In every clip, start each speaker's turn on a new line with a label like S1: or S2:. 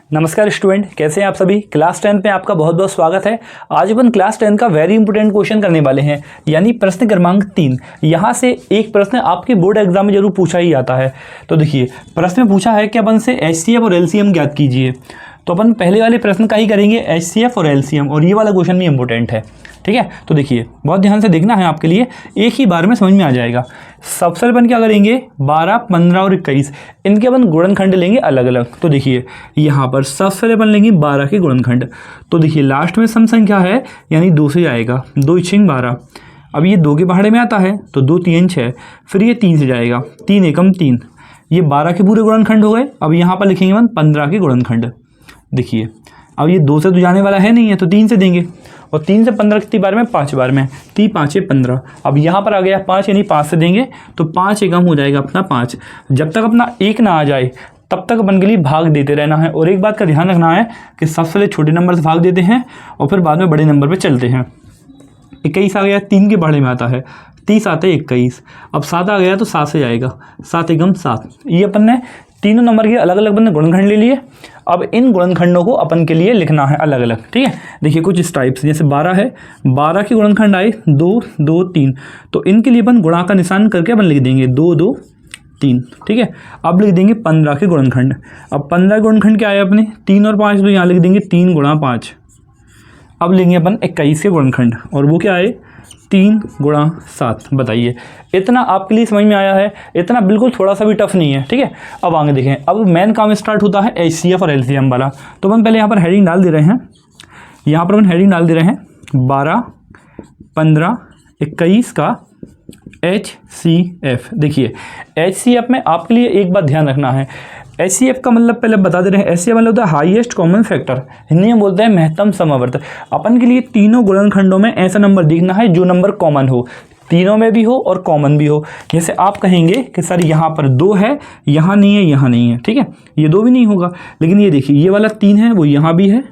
S1: नमस्कार स्टूडेंट, कैसे हैं आप सभी। क्लास 10 में आपका बहुत बहुत स्वागत है। आज अपन क्लास 10 का वेरी इंपॉर्टेंट क्वेश्चन करने वाले हैं, यानी प्रश्न क्रमांक 3। यहाँ से एक प्रश्न आपके बोर्ड एग्जाम में जरूर पूछा ही जाता है। तो देखिए, प्रश्न में पूछा है कि अपन से HCF और LCM ज्ञात कीजिए। तो अपन पहले वाले प्रश्न का ही करेंगे, HCF और LCM, और ये वाला क्वेश्चन भी इंपॉर्टेंट है। ठीक है, तो देखिए बहुत ध्यान से देखना है, आपके लिए एक ही बार में समझ में आ जाएगा। सबसे अपन क्या करेंगे, 12, 15 और 21 इनके अपन गुणनखंड लेंगे अलग अलग। तो देखिए यहाँ पर सबसे पहले अपन लेंगे 12 के गुणनखंड। तो देखिए लास्ट में सम संख्या है, यानी 2 से जाएगा, 2 × 12। अब ये 2 के पहाड़े में आता है तो 2 × 3 = 6, फिर ये 3 से जाएगा, 3 एकम 3, ये 12 के पूरे गुणनखंड हो गए। अब यहाँ पर लिखेंगे अपन 15 के गुणनखंड। देखिए अब ये 2 से तो जाने वाला है नहीं है, तो 3 से देंगे, और 3 से 15 कितनी बार में, 5 बार में, 3 × 5 = 15। अब यहाँ पर आ गया 5, यानी 5 से देंगे तो 5 एकम हो जाएगा अपना 5। जब तक अपना 1 ना आ जाए तब तक अपन के लिए भाग देते रहना है। और एक बात का ध्यान रखना है कि सबसे पहले छोटे नंबर से भाग देते हैं और फिर बाद में बड़े नंबर पर चलते हैं। 21 आ गया, 3 के पहाड़े में आता है, 30 आते हैं 21। अब 7 आ गया तो 7 से जाएगा, 7 एकम 7। ये अपन ने तीनों नंबर के अलग अलग बंदे गुणनखंड ले लिए। अब इन गुणनखंडों को अपन के लिए लिखना है अलग अलग। ठीक है, देखिए कुछ इस टाइप से, जैसे 12 है, 12 के गुणनखंड आए 2, 2, 3, तो इनके लिए अपन गुणा का निशान करके अपन लिख देंगे 2, 2, 3। ठीक है, अब लिख देंगे 15 के गुणनखंड। अब 15 गुणनखंड क्या आए अपने, 3 और 5, तो यहाँ लिख देंगे 3 × 5। अब लेंगे अपन 21 के गुणनखंड, और वो क्या आए, 3 × 7। बताइए, इतना आपके लिए समझ में आया है? इतना बिल्कुल थोड़ा सा भी टफ नहीं है। ठीक है, अब आगे देखें। अब मेन काम स्टार्ट होता है HCF और LCM वाला। तो अपन पहले यहाँ पर हेडिंग डाल दे रहे हैं, यहाँ पर अपन हेडिंग डाल दे रहे हैं 12, 15, 21 का HCF। देखिए HCF में आपके लिए एक बात ध्यान रखना है, HCF का मतलब पहले बता दे रहे हैं, HCF मतलब होता है हाईएस्ट कॉमन फैक्टर, हिंदी में बोलते हैं महत्तम समावर्त। अपन के लिए तीनों गुणनखंडों में ऐसा नंबर देखना है जो नंबर कॉमन हो, तीनों में भी हो और कॉमन भी हो। जैसे आप कहेंगे कि सर यहाँ पर 2 है, यहाँ नहीं है, यहाँ नहीं है, ठीक है, ये 2 भी नहीं होगा। लेकिन ये देखिए, ये वाला 3 है, वो यहाँ भी है,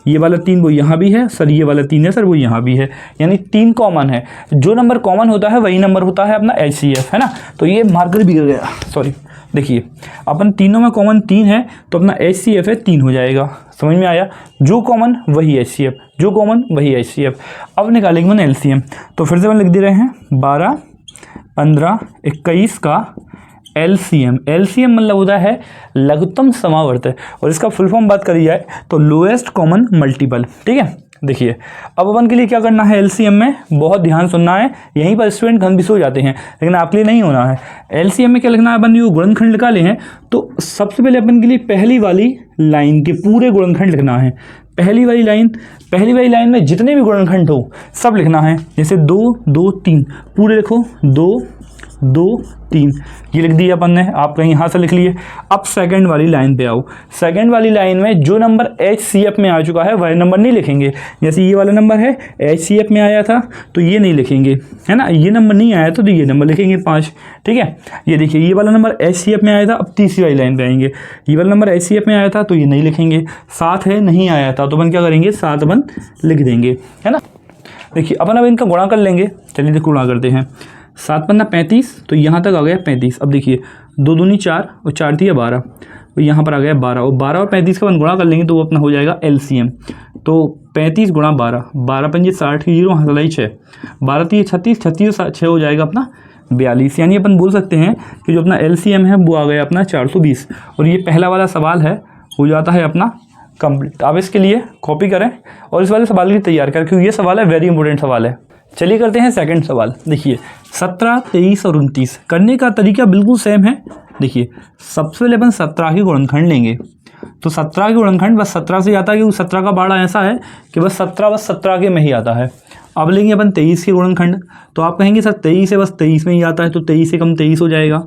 S1: ये वाला 3 वो यहाँ भी है, सर ये वाला 3 है, सर वो यहाँ भी है, यानी 3 कॉमन है। जो नंबर कॉमन होता है वही नंबर होता है अपना HCF, है ना। तो ये मार्कर बिगड़ गया, सॉरी। देखिए अपन तीनों में कॉमन 3 है, तो अपना HCF है 3 हो जाएगा। समझ में आया, जो कॉमन वही HCF, जो कॉमन वही HCF। अब निकालेंगे अपन LCM। तो फिर से अपन लिख दे रहे हैं 12, 15, 21 का LCM। LCM मतलब होता है लघुत्तम समावर्त, और इसका फुल फॉर्म बात करी जाए तो लोएस्ट कॉमन मल्टीपल। ठीक है, देखिए अब अपन के लिए क्या करना है, LCM में बहुत ध्यान सुनना है, यहीं पर स्टूडेंट कंफ्यूज हो जाते हैं, लेकिन आपके लिए नहीं होना है। LCM में क्या लिखना है, अपन जो गुणनखंड निकाले हैं तो सबसे पहले अपन के लिए पहली वाली लाइन के पूरे गुणनखंड लिखना है। पहली वाली लाइन में जितने भी गुणनखंड हो सब लिखना है। जैसे 2, 2, 3 पूरे लिखो, 2, 2, 3, ये लिख दिया अपन ने। आप कहीं यहाँ से लिख लिए। अब सेकंड वाली लाइन पे आओ। सेकंड वाली लाइन में जो नंबर HCF में आ चुका है वह नंबर नहीं लिखेंगे। जैसे ये वाला नंबर है, HCF में आया था तो ये नहीं लिखेंगे, है ना। ये नंबर नहीं आया तो ये नंबर लिखेंगे 5। ठीक है, ये देखिए ये वाला नंबर HCF में आया था, अब तीसरी वाली लाइन पे आएंगे। ये वाला नंबर HCF में आया था तो ये नहीं लिखेंगे। 7 है, नहीं आया था तो अपन क्या करेंगे, 7 अपन लिख देंगे, है ना। देखिए अपन अब इनका गुणा कर लेंगे। चलिए देखो गुणा करते हैं। 7 × 15 = 35, तो यहाँ तक आ गया 35। अब देखिए 2 दूनी 4 और 4 × 3 = 12, तो यहाँ पर आ गया 12, और 12 और 35 का अपन गुणा कर लेंगे तो वो अपना हो जाएगा LCM। तो 35 × 12, 12 × 5 = 60, 0 हाथ लाई 6, 12 × 3 = 36, 36 और 6 हो जाएगा अपना 42। यानी अपन बोल सकते हैं कि जो अपना LCM है वो आ गया अपना 420। और ये पहला वाला सवाल है, हो जाता है अपना कंप्लीट। आप इसके लिए कॉपी करें और इस वाले सवाल की तैयार करें, क्योंकि ये सवाल है वेरी इंपॉर्टेंट सवाल है। चलिए करते हैं सेकंड सवाल। देखिए 17, 23 और 29 करने का तरीका बिल्कुल सेम है। देखिए सबसे पहले अपन 17 के गुणनखंड लेंगे। तो 17 के गुणनखंड बस 17 से आता है, क्योंकि 17 का बाड़ा ऐसा है कि बस 17 के में ही आता है। अब लेंगे अपन 23 के गुणनखंड। तो आप कहेंगे सर 23 है, बस 23 में ही आता है, तो 23 से कम 23 हो जाएगा।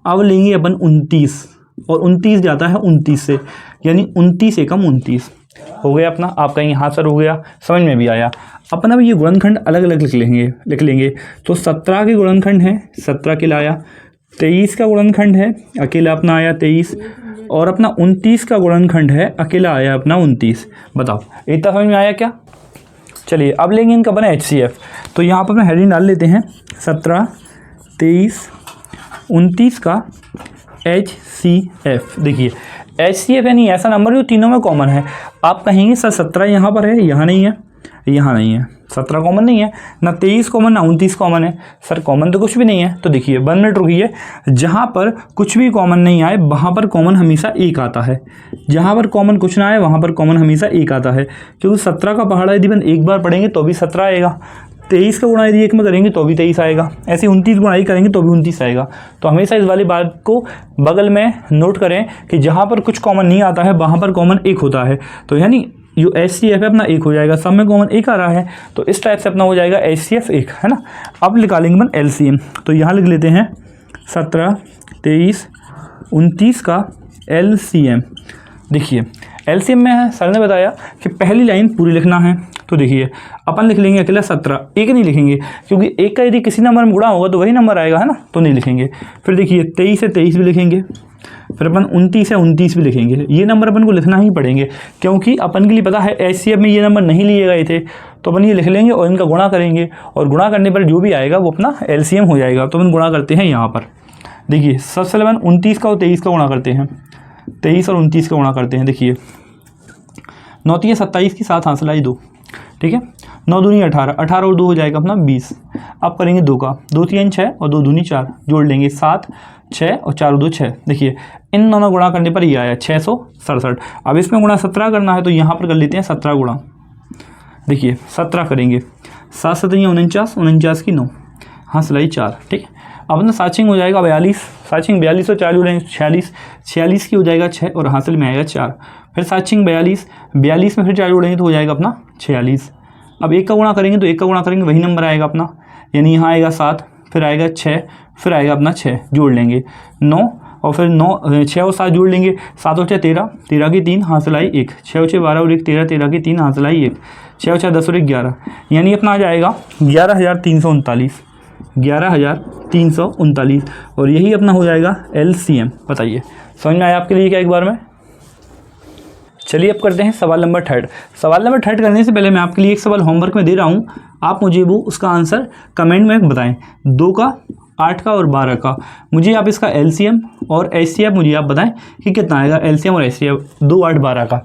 S1: अब लेंगे अपन 29, और 29 जाता है 29 से, यानी 29 से कम 29 हो गया अपना। आप कहीं यहाँ सर हो गया, समझ में भी आया। अपन अब ये गुणनखंड अलग अलग लिख लेंगे। तो 17 के गुणनखंड है, 17 अकेला आया। 23 का गुणनखंड है, अकेला अपना आया 23, और अपना 29 का गुणनखंड है, अकेला आया अपना 29। बताओ इतना समझ में आया क्या। चलिए अब लेंगे इनका बना HCF। तो यहाँ पर अपना हेडिंग डाल लेते हैं 17, 23, 29 का HCF। देखिए HCF यानी ऐसा नंबर जो तीनों में कॉमन है। आप कहेंगे सर 17 यहाँ पर है, यहाँ नहीं है, यहाँ नहीं है, 17 कॉमन नहीं है, ना 23 कॉमन, ना 29 कॉमन है। सर कॉमन तो कुछ भी नहीं है। तो देखिए 1 मिनट रुकिए, जहाँ पर कुछ भी कॉमन नहीं आए वहाँ पर कॉमन हमेशा एक आता है, जहाँ पर कॉमन कुछ ना आए वहाँ पर कॉमन हमेशा एक आता है। क्योंकि 17 का पहाड़ा यदि अपन एक बार पढ़ेंगे तो भी 17 आएगा, 23 का गुणा यदि एक में करेंगे तो भी 23 आएगा, ऐसे 29 गुणाई करेंगे तो भी 29 आएगा। तो हमेशा इस वाली बात को बगल में नोट करें कि जहाँ पर कुछ कॉमन नहीं आता है वहाँ पर कॉमन एक होता है। तो यानी जो HCF है अपना एक हो जाएगा, सब में कॉमन एक आ रहा है, तो इस टाइप से अपना हो जाएगा HCF एक, है ना। अब निकालेंगे अपन LCM। तो यहाँ लिख लेते हैं 17, 23, 29 का LCM। देखिए LCM में सर ने बताया कि पहली लाइन पूरी लिखना है। तो देखिए अपन लिख लेंगे अकेला 17, एक नहीं लिखेंगे क्योंकि एक का यदि किसी नंबर में गुणा होगा तो वही नंबर आएगा, है ना, तो नहीं लिखेंगे। फिर देखिए 23 है 23 भी लिखेंगे, फिर अपन 29 है 29 भी लिखेंगे। ये नंबर अपन को लिखना ही पड़ेंगे क्योंकि अपन के लिए पता है HCF में ये नंबर नहीं लिए गए थे, तो अपन ये लिख लेंगे और इनका गुणा करेंगे, और गुणा करने पर जो भी आएगा वो अपना LCM हो जाएगा। तो अपन गुणा करते हैं यहाँ पर। देखिए सबसे पहले अपन 29 का और 23 का गुणा करते हैं, 23 और 29 का गुणा करते हैं। देखिए 9 3 27 की 7 हासिलाई 2, ठीक है, 9 दूनी 18, 18 और 2 हो जाएगा अपना 20। अब करेंगे 2 का, 2 3 6 और 2 दूनी 4, जोड़ लेंगे 7, 6 और 4 2 6। देखिए इन दोनों गुणा करने पर ये आया 667। अब इसमें गुणा 17 करना है तो यहाँ पर कर लेते हैं 17 गुणा। देखिए 17 करेंगे, 7 7 49, 49 की 9, हाँ सिलाई 4, ठीक है। अब अपना साचिंग हो जाएगा 42, साचिंग 42 और 4 जोड़ेंगे 46, 46 की हो जाएगा 6 और हासिल में आएगा 4। फिर साचिंग 42, 42 में फिर 4 जोड़ेंगे तो हो जाएगा अपना 46। अब एक का गुणा करेंगे तो एक का गुणा करेंगे वही नंबर आएगा अपना, यानी यहाँ आएगा 7, फिर आएगा 6, फिर आएगा अपना 6, जोड़ लेंगे 9 और फिर 9 6 और 7 जोड़ लेंगे, 7 और 6 13, 13 की 3 हासिल आई 1, 6 और 6 12 और 1 13, 13 की 3 हासिल आई 1, 6 और 6 10 और 1 11, यानी अपना आ जाएगा 11,339, 11,339। और यही अपना हो जाएगा LCM। बताइए समझ में आया आपके लिए क्या एक बार में? चलिए अब करते हैं सवाल नंबर 3। सवाल नंबर 3 करने से पहले मैं आपके लिए एक सवाल होमवर्क में दे रहा हूँ, आप मुझे वो उसका आंसर कमेंट में बताएं। 2 का, 8 का और 12 का मुझे आप इसका LCM और HCF मुझे आप बताएं कि कितना आएगा LCM और HCF 2 8 12 का।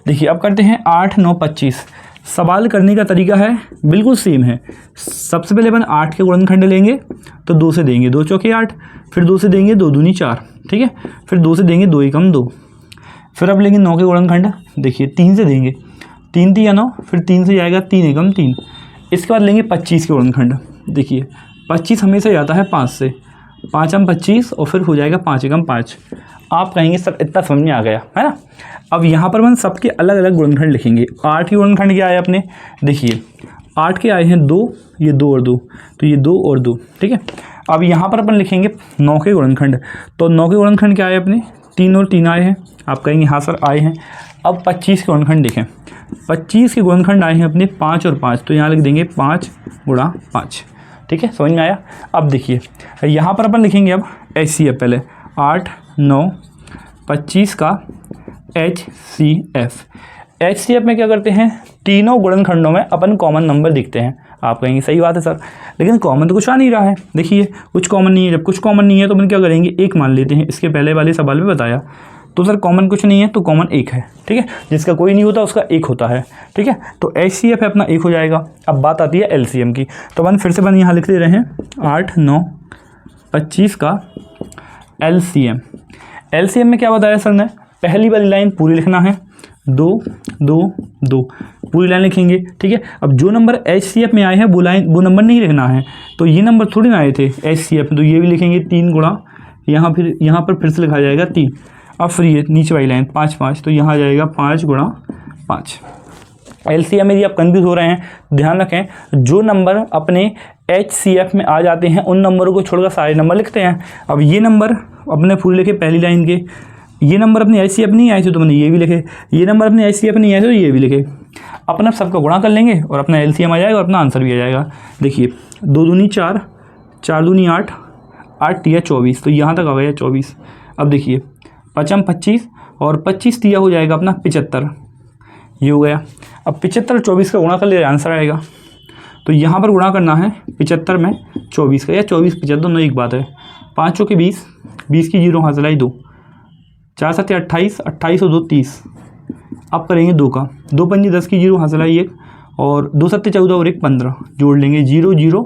S1: देखिए अब करते हैं 8 9 25। सवाल करने का तरीका है बिल्कुल सेम है। सबसे पहले अपन 8 के गुणनखंड लेंगे तो 2 से देंगे, 2 चौके 8, फिर 2 से देंगे 2 दूनी 4, ठीक है, फिर 2 से देंगे 2 एकम 2। फिर अब लेंगे 9 के गुणनखंड, देखिए 3 से देंगे, 3 3 9, फिर 3 से जाएगा 3 एकम 3। इसके बाद लेंगे 25 के गुणनखंड, देखिए 25 हमेशा जाता है 5 से, 5 हम 25 और फिर हो जाएगा 5 एकम 5। आप कहेंगे सर इतना समझ में आ गया, है ना। अब यहाँ पर हम सबके अलग अलग गुणनखंड लिखेंगे। 8 के गुणनखंड क्या आए अपने, देखिए 8 के आए हैं 2, ये 2 और 2, तो ये 2 और 2, ठीक है। अब यहाँ पर अपन लिखेंगे 9 के गुणनखंड, तो 9 के गुणनखंड क्या आए अपने, 3 और 3 आए हैं। आप कहेंगे हाँ सर आए हैं। अब 25 के गुणनखंड देखें, 25 के गुणनखंड आए हैं अपने 5 और 5, तो यहाँ लिख देंगे 5 गुणा 5, ठीक है, समझ में आया। अब देखिए यहाँ पर अपन लिखेंगे अब HCF, पहले 8 9 25 का HCF। HCF में क्या करते हैं, तीनों गुणनखंडों में अपन कॉमन नंबर दिखते हैं। आप कहेंगे सही बात है सर, लेकिन कॉमन तो कुछ आ नहीं रहा है। देखिए कुछ कॉमन नहीं है, जब कुछ कॉमन नहीं है तो अपन क्या करेंगे, एक मान लेते हैं। इसके पहले वाले सवाल में बताया तो सर कॉमन कुछ नहीं है तो कॉमन एक है, ठीक है, जिसका कोई नहीं होता उसका एक होता है, ठीक है। तो HCF है अपना एक हो जाएगा। अब बात आती है LCM की, तो अपन फिर से अपन यहाँ लिख दे रहे हैं 8 9 25 का LCM। LCM में क्या बताया सर ने, पहली वाली लाइन पूरी लिखना है, 2 2 2 पूरी लाइन लिखेंगे, ठीक है। अब जो नंबर HCF में आए हैं वो नंबर नहीं लिखना है, तो ये नंबर थोड़ी ना आए थे HCF में, तो ये भी लिखेंगे 3 गुणा, यहाँ पर फिर से लिखा जाएगा 3। अब फिर ये नीचे वाली लाइन 5 5, तो यहाँ आ जाएगा 5 गुणा 5। LCM में यदि आप कन्फ्यूज हो रहे हैं, ध्यान रखें जो नंबर अपने HCF में आ जाते हैं उन नंबरों को छोड़कर सारे नंबर लिखते हैं। अब ये नंबर अपने पूरे लिखे पहली लाइन के, ये नंबर अपने HCF नहीं आए थे तो मैंने ये भी लिखे, ये नंबर अपने HCF नहीं आए थे तो ये भी लिखे। अपना सबका गुणा कर लेंगे और अपना LCM आ जाएगा और अपना आंसर भी आ जाएगा। देखिए 2 दूनी 4, 4 दूनी 8, 8 तिया 24, तो यहाँ तक आ गया 24। अब देखिए 5 25 और 25 तिया हो जाएगा अपना 75, ये हो गया। अब 75 और 24 का गुणा कर ले, आंसर आएगा। तो यहाँ पर गुणा करना है 75 में 24 का, या 24 75 दोनों एक बात है। 5 के 20, 20 की 0 हासिल आई 2, 4 7 28, 28 और 2 30। अब करेंगे 2 का, 2 पंजे 10 की 0 हासिल आई 1, और 2 7 14 और 1 15, जोड़ लेंगे 0 0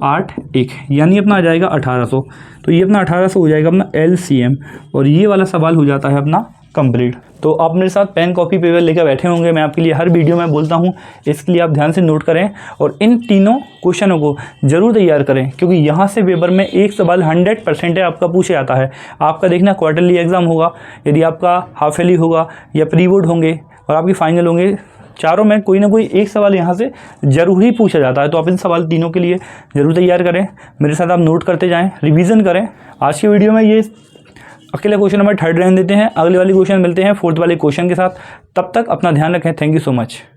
S1: 8 1, यानी अपना आ जाएगा 1800। तो ये अपना 1800 हो जाएगा अपना LCM, और ये वाला सवाल हो जाता है अपना कंप्लीट। तो आप मेरे साथ पेन कॉपी पेपर लेकर बैठे होंगे, मैं आपके लिए हर वीडियो में बोलता हूँ, इसके लिए आप ध्यान से नोट करें और इन तीनों क्वेश्चनों को ज़रूर तैयार करें, क्योंकि यहाँ से पेपर में एक सवाल 100% है आपका पूछे जाता है। आपका देखना क्वार्टरली एग्जाम होगा, यदि आपका हाफ ईयरली होगा या प्री बोर्ड होंगे और आपकी फाइनल होंगे, चारों में कोई ना कोई एक सवाल यहाँ से ज़रूर ही पूछा जाता है। तो आप इन सवाल तीनों के लिए ज़रूर तैयार करें, मेरे साथ आप नोट करते जाएं, रिवीजन करें। आज की वीडियो में ये अकेला क्वेश्चन नंबर 3 रहने देते हैं, अगले वाले क्वेश्चन मिलते हैं 4th वाले क्वेश्चन के साथ। तब तक अपना ध्यान रखें। Thank you so much.